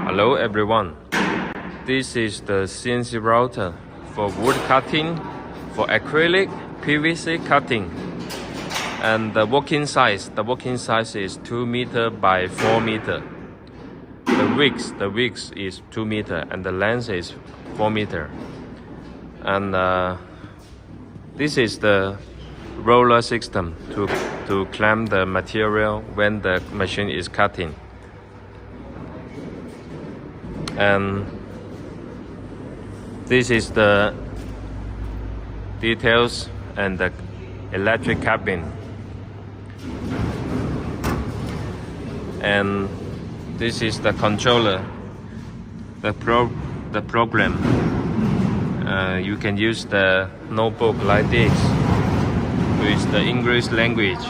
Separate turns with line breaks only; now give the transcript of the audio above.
Hello everyone, this is the CNC router for wood cutting, for acrylic, PVC cutting, and the working size is 2 meter by 4 meter. The width is 2 meter and the length is 4 meter. And this is the roller system to clamp the material when the machine is cutting. And this is the details and the electric cabin. And this is the controller, the program. You can use the notebook like this with the English language.